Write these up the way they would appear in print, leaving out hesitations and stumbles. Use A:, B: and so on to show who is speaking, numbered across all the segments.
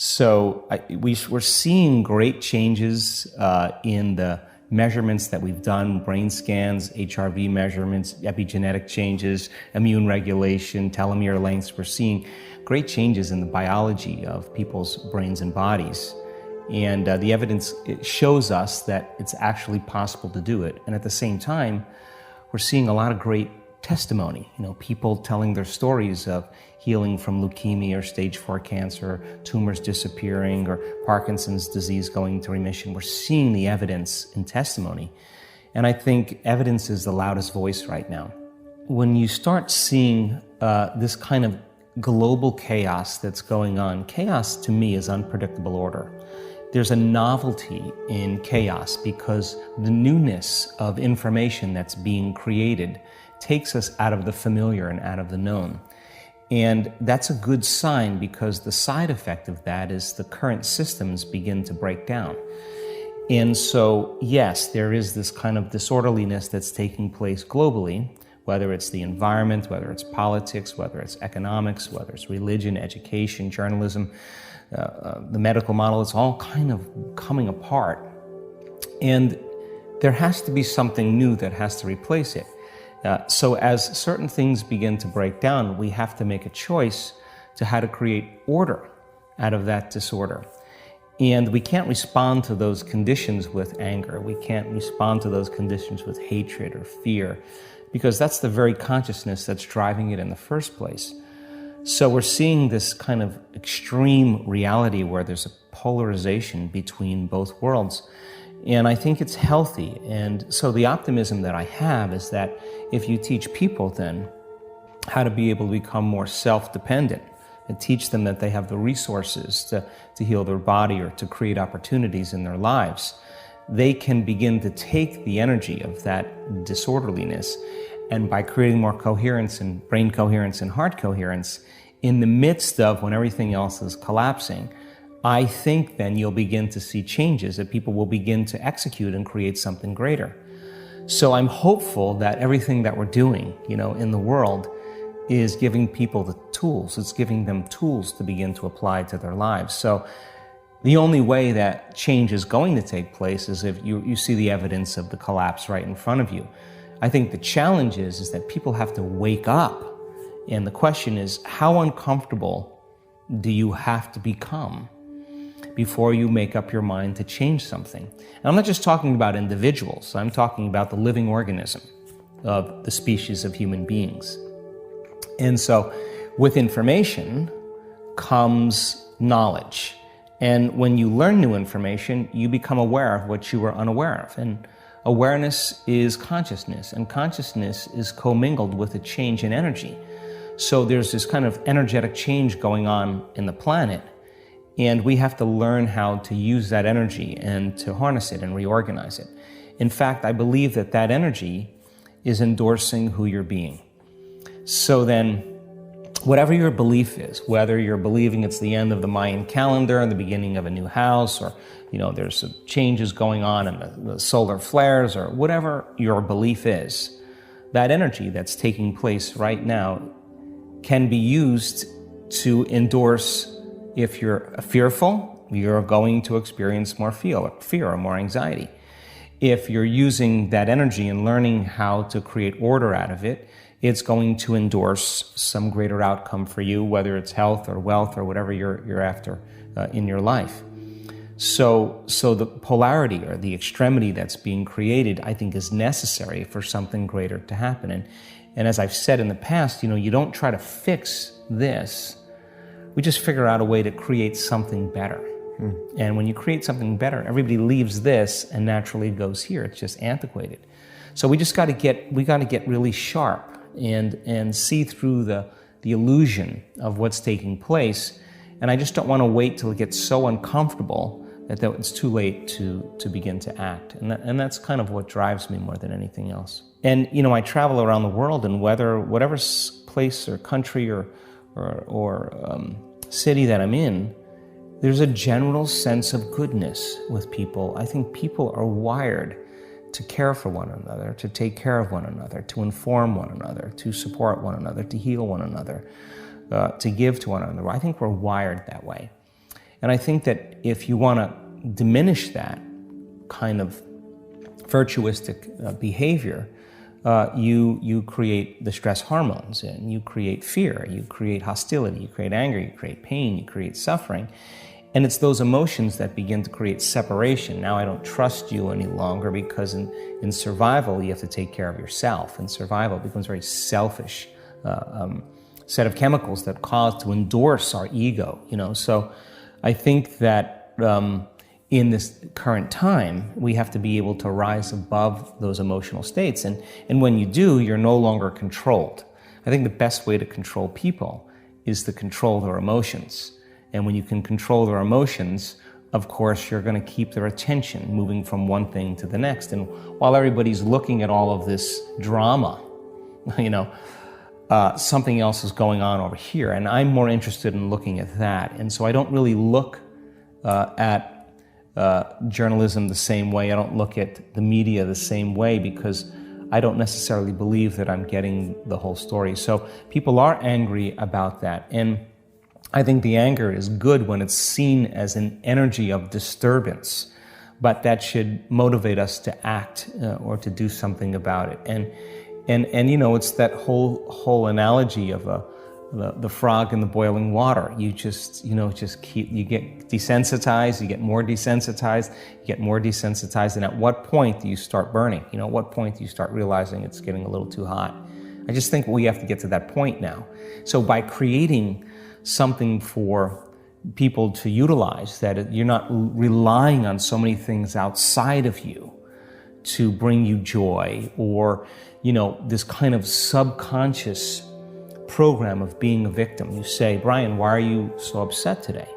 A: So we're seeing great changes in the measurements that we've done, brain scans, HRV measurements, epigenetic changes, immune regulation, telomere lengths. We're seeing great changes in the biology of people's brains and bodies. And the evidence shows us that it's actually possible to do it. And at the same time, we're seeing a lot of great testimony, people telling their stories of healing from leukemia or stage 4 cancer, tumors disappearing, or Parkinson's disease going into remission. We're seeing the evidence in testimony. And I think evidence is the loudest voice right now. When you start seeing this kind of global chaos that's going on, chaos to me is unpredictable order. There's a novelty in chaos because the newness of information that's being created takes us out of the familiar and out of the known. And that's a good sign because the side effect of that is the current systems begin to break down. And so, yes, there is this kind of disorderliness that's taking place globally, whether it's the environment, whether it's politics, whether it's economics, whether it's religion, education, journalism, the medical model. It's all kind of coming apart. And there has to be something new that has to replace it. So as certain things begin to break down, we have to make a choice to how to create order out of that disorder. And we can't respond to those conditions with anger. We can't respond to those conditions with hatred or fear, because that's the very consciousness that's driving it in the first place. So we're seeing this kind of extreme reality where there's a polarization between both worlds. And I think it's healthy. And so the optimism that I have is that if you teach people then how to be able to become more self-dependent and teach them that they have the resources to heal their body or to create opportunities in their lives, they can begin to take the energy of that disorderliness, and by creating more coherence and brain coherence and heart coherence in the midst of when everything else is collapsing, I think then you'll begin to see changes, that people will begin to execute and create something greater. So I'm hopeful that everything that we're doing, in the world is giving people the tools. It's giving them tools to begin to apply to their lives. So the only way that change is going to take place is if you see the evidence of the collapse right in front of you. I think the challenge is that people have to wake up. And the question is, how uncomfortable do you have to become before you make up your mind to change something? And I'm not just talking about individuals. I'm talking about the living organism of the species of human beings. And so with information comes knowledge. And when you learn new information, you become aware of what you were unaware of. And awareness is consciousness, and consciousness is commingled with a change in energy. So there's this kind of energetic change going on in the planet, and we have to learn how to use that energy and to harness it and reorganize it. In fact, I believe that that energy is endorsing who you're being. So then, whatever your belief is, whether you're believing it's the end of the Mayan calendar and the beginning of a new house, or there's changes going on in the solar flares, or whatever your belief is, that energy that's taking place right now can be used to endorse. If you're fearful, you're going to experience more fear or more anxiety. If you're using that energy and learning how to create order out of it, it's going to endorse some greater outcome for you, whether it's health or wealth or whatever you're after in your life. So the polarity or the extremity that's being created, I think, is necessary for something greater to happen. And as I've said in the past, you don't try to fix this. We just figure out a way to create something better. And when you create something better, everybody leaves this and naturally goes here. It's just antiquated. So we got to get really sharp and see through the illusion of what's taking place. And I just don't want to wait till it gets so uncomfortable that it's too late to begin to act. And that's kind of what drives me more than anything else. And I travel around the world, and whatever place or country or city that I'm in, there's a general sense of goodness with people. I think people are wired to care for one another, to take care of one another, to inform one another, to support one another, to heal one another, to give to one another. I think we're wired that way. And I think that if you want to diminish that kind of virtuistic behavior, you create the stress hormones, and you create fear, you create hostility, you create anger, you create pain, you create suffering. And it's those emotions that begin to create separation. Now I don't trust you any longer, because in survival, you have to take care of yourself. In survival, it becomes a very selfish set of chemicals that cause to endorse our ego, So I think that in this current time, we have to be able to rise above those emotional states. And when you do, you're no longer controlled. I think the best way to control people is to control their emotions. And when you can control their emotions, of course, you're going to keep their attention moving from one thing to the next. And while everybody's looking at all of this drama, something else is going on over here. And I'm more interested in looking at that. And so I don't really look at journalism the same way. I don't look at the media the same way, because I don't necessarily believe that I'm getting the whole story. So people are angry about that. And I think the anger is good when it's seen as an energy of disturbance, but that should motivate us to act or to do something about it. And it's that whole analogy of the frog in the boiling water. You just you get desensitized, you get more desensitized, you get more desensitized, and at what point do you start burning? At what point do you start realizing it's getting a little too hot? I just think we have to get to that point now. So by creating something for people to utilize, that you're not relying on so many things outside of you to bring you joy, or this kind of subconscious program of being a victim. You say, Brian, why are you so upset today?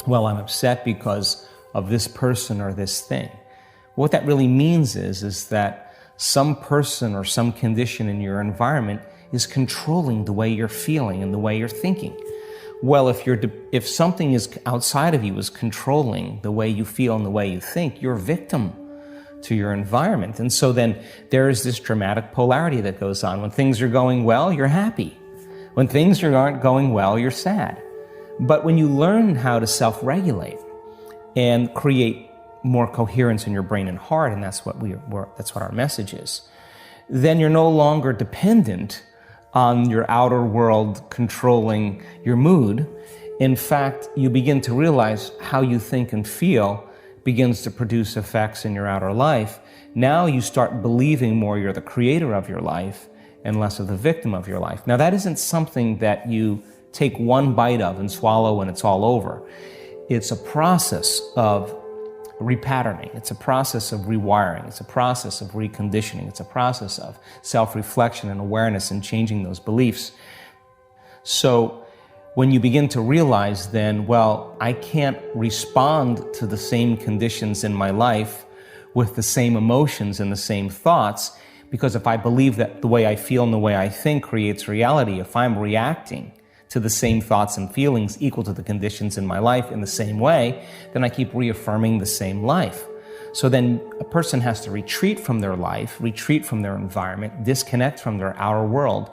A: Well, I'm upset because of this person or this thing. What that really means is that some person or some condition in your environment is controlling the way you're feeling and the way you're thinking. Well, if something is outside of you is controlling the way you feel and the way you think, you're a victim to your environment. And so then there is this dramatic polarity that goes on. When things are going well, you're happy. When things aren't going well, you're sad. But when you learn how to self-regulate and create more coherence in your brain and heart, and that's what our message is, then you're no longer dependent on your outer world controlling your mood. In fact, you begin to realize how you think and feel begins to produce effects in your outer life. Now you start believing more you're the creator of your life and less of the victim of your life. Now that isn't something that you take one bite of and swallow and it's all over. It's a process of repatterning. It's a process of rewiring. It's a process of reconditioning. It's a process of self-reflection and awareness and changing those beliefs. So when you begin to realize then, well, I can't respond to the same conditions in my life with the same emotions and the same thoughts, because if I believe that the way I feel and the way I think creates reality, if I'm reacting to the same thoughts and feelings equal to the conditions in my life in the same way, then I keep reaffirming the same life. So then a person has to retreat from their life, retreat from their environment, disconnect from their outer world,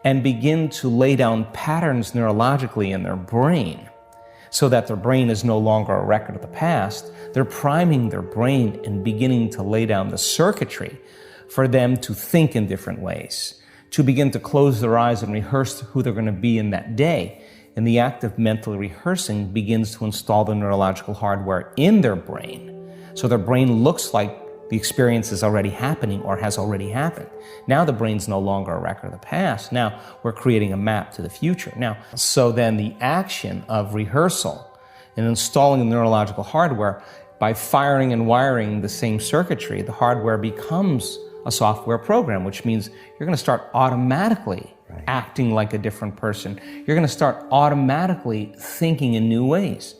A: and begin to lay down patterns neurologically in their brain, so that their brain is no longer a record of the past. They're priming their brain and beginning to lay down the circuitry for them to think in different ways, to begin to close their eyes and rehearse who they're going to be in that day. And the act of mentally rehearsing begins to install the neurological hardware in their brain. So their brain looks like the experience is already happening or has already happened. Now the brain's no longer a record of the past. Now we're creating a map to the future. So then the action of rehearsal and installing the neurological hardware, by firing and wiring the same circuitry, the hardware becomes a software program, which means you're going to start automatically acting like a different person. You're going to start automatically thinking in new ways.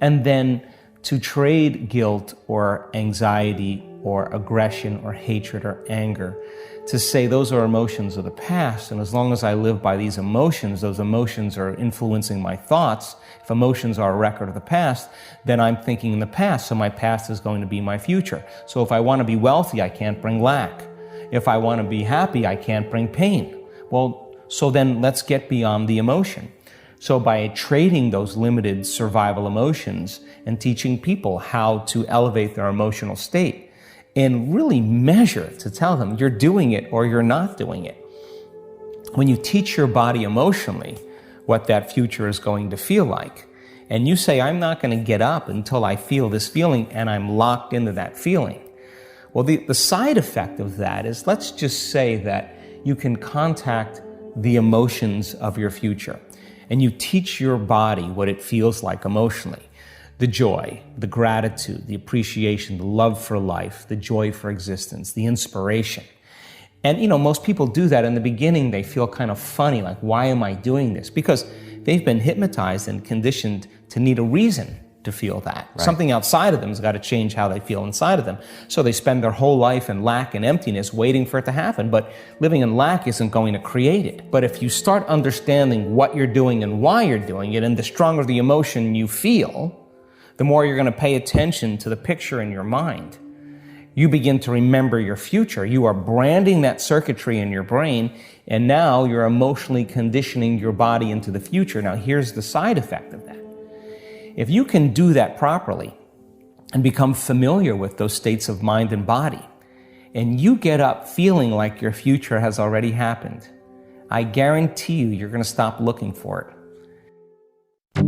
A: And then to trade guilt or anxiety or aggression or hatred or anger, to say those are emotions of the past, and as long as I live by these emotions, those emotions are influencing my thoughts. If emotions are a record of the past, then I'm thinking in the past, so my past is going to be my future. So if I want to be wealthy, I can't bring lack. If I want to be happy, I can't bring pain. Well, so then let's get beyond the emotion. So by trading those limited survival emotions and teaching people how to elevate their emotional state and really measure to tell them you're doing it or you're not doing it. When you teach your body emotionally what that future is going to feel like, and you say, I'm not going to get up until I feel this feeling, and I'm locked into that feeling. Well, the side effect of that is, let's just say that you can contact the emotions of your future, and you teach your body what it feels like emotionally. The joy, the gratitude, the appreciation, the love for life, the joy for existence, the inspiration. And most people do that in the beginning. They feel kind of funny, like, why am I doing this? Because they've been hypnotized and conditioned to need a reason to feel that. Right. Something outside of them has got to change how they feel inside of them. So they spend their whole life in lack and emptiness waiting for it to happen. But living in lack isn't going to create it. But if you start understanding what you're doing and why you're doing it, and the stronger the emotion you feel, the more you're going to pay attention to the picture in your mind. You begin to remember your future. You are branding that circuitry in your brain, and now you're emotionally conditioning your body into the future. Now, here's the side effect of that. If you can do that properly and become familiar with those states of mind and body, and you get up feeling like your future has already happened, I guarantee you're going to stop looking for it.